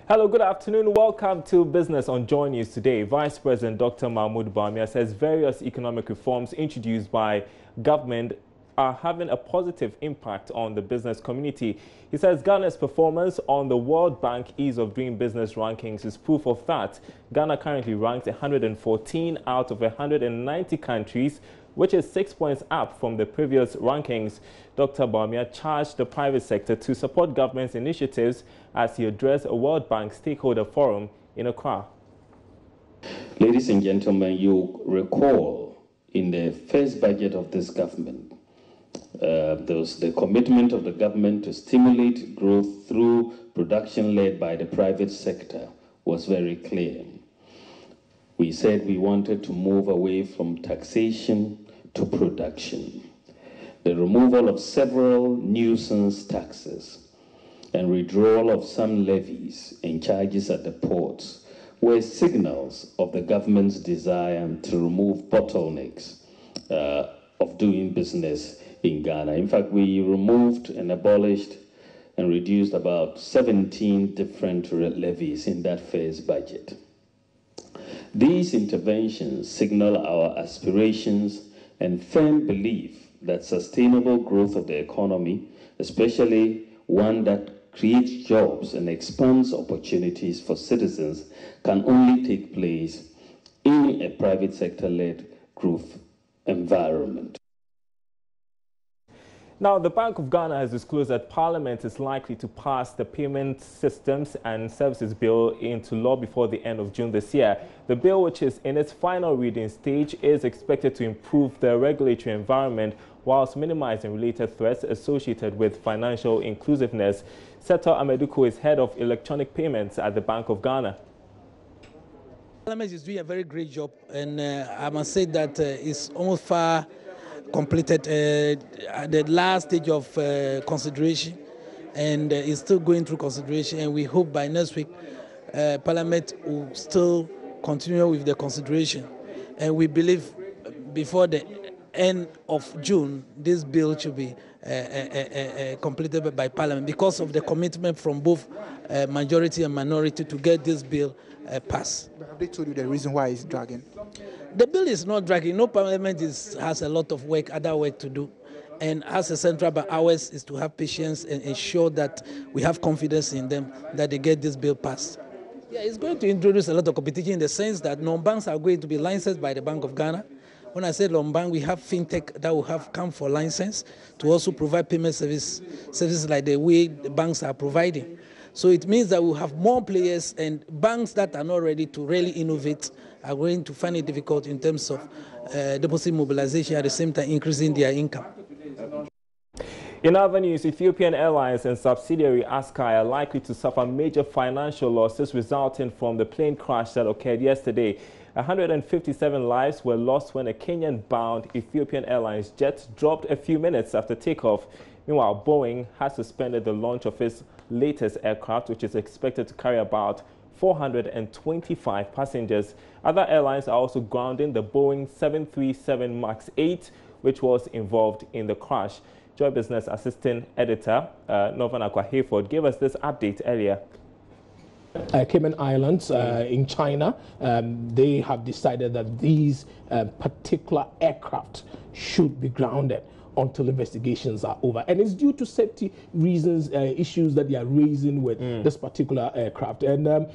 Hello, good afternoon. Welcome to Business on Joy News today. Vice President Dr. Mahmoud Bawumia says various economic reforms introduced by government are having a positive impact on the business community. He says Ghana's performance on the World Bank Ease of Doing Business rankings is proof of that. Ghana currently ranks 114 out of 190 countries, which is 6 points up from the previous rankings. Dr. Bawumia charged the private sector to support government's initiatives as he addressed a World Bank stakeholder forum in Accra. Ladies and gentlemen, you recall in the first budget of this government, there was the commitment of the government to stimulate growth through production led by the private sector was very clear. We said we wanted to move away from taxation to production. The removal of several nuisance taxes and withdrawal of some levies and charges at the ports were signals of the government's desire to remove bottlenecks of doing business in Ghana. In fact, we removed and abolished and reduced about 17 different levies in that first budget. These interventions signal our aspirations and firm belief that sustainable growth of the economy, especially one that creates jobs and expands opportunities for citizens, can only take place in a private sector-led growth environment. Now, the Bank of Ghana has disclosed that Parliament is likely to pass the Payment Systems and Services Bill into law before the end of June this year. The bill, which is in its final reading stage, is expected to improve the regulatory environment whilst minimizing related threats associated with financial inclusiveness. Seto Ameduko is head of electronic payments at the Bank of Ghana. Parliament is doing a very great job, and I must say that it's almost far completed at the last stage of consideration, and is still going through consideration, and we hope by next week Parliament will still continue with the consideration, and we believe before the end of June this bill should be completed by Parliament because of the commitment from both majority and minority to get this bill passed. But have they told you the reason why it's dragging? The bill is not dragging. No, Parliament has a lot of work, other work to do. And as a central bank, ours is to have patience and ensure that we have confidence in them, that they get this bill passed. Yeah, it's going to introduce a lot of competition in the sense that non-banks are going to be licensed by the Bank of Ghana. When I say non-bank, we have fintech that will have come for license to also provide payment services like the way the banks are providing. So it means that we'll have more players, and banks that are not ready to really innovate are going to find it difficult in terms of deposit mobilization, at the same time increasing their income. In other news, Ethiopian Airlines and subsidiary Askai are likely to suffer major financial losses resulting from the plane crash that occurred yesterday. 157 lives were lost when a Kenyan-bound Ethiopian Airlines jet dropped a few minutes after takeoff. Meanwhile, Boeing has suspended the launch of its latest aircraft, which is expected to carry about 425 passengers. Other airlines are also grounding the Boeing 737 MAX 8, which was involved in the crash. Joy Business Assistant Editor Northern Aqua Hayford gave us this update earlier. Cayman Islands in China, they have decided that these particular aircraft should be grounded until investigations are over. And it's due to safety reasons, issues that they are raising with this particular aircraft. And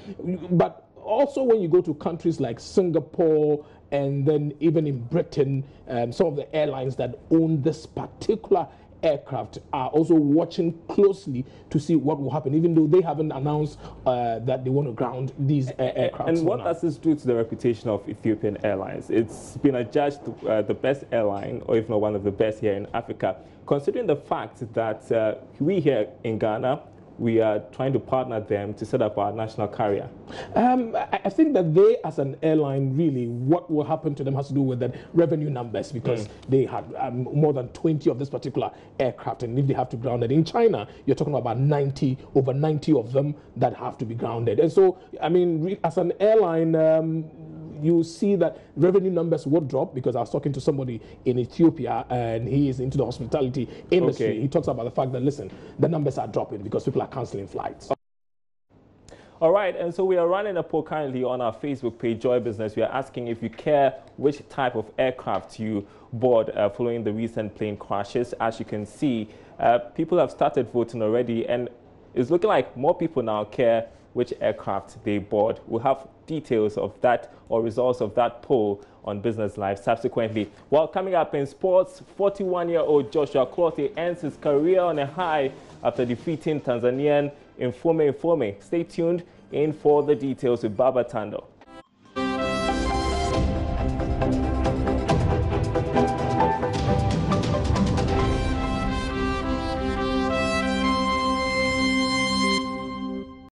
but also when you go to countries like Singapore and then even in Britain, some of the airlines that own this particular aircraft are also watching closely to see what will happen, even though they haven't announced that they want to ground these aircraft. And what does this do to the reputation of Ethiopian Airlines? It's been adjudged the best airline, or if not one of the best here in Africa, considering the fact that we here in Ghana, we are trying to partner them to set up our national carrier. I think that they, as an airline, really, what will happen to them has to do with the revenue numbers, because they had more than 20 of this particular aircraft, and if they have to ground it in China, you're talking about over 90 of them that have to be grounded. And so, I mean, as an airline, you see that revenue numbers would drop, because I was talking to somebody in Ethiopia and he is into the hospitality industry. Okay. He talks about the fact that, listen, the numbers are dropping because people are cancelling flights. All right, and so we are running a poll currently on our Facebook page, Joy Business. We are asking if you care which type of aircraft you board following the recent plane crashes. As you can see, people have started voting already, and it's looking like more people now care which aircraft they board. We'll have details of that or results of that poll on Business Live subsequently. Well, coming up in sports, 41-year-old Joshua Clottey ends his career on a high after defeating Tanzanian Informe. Stay tuned in for the details with Baba Tando.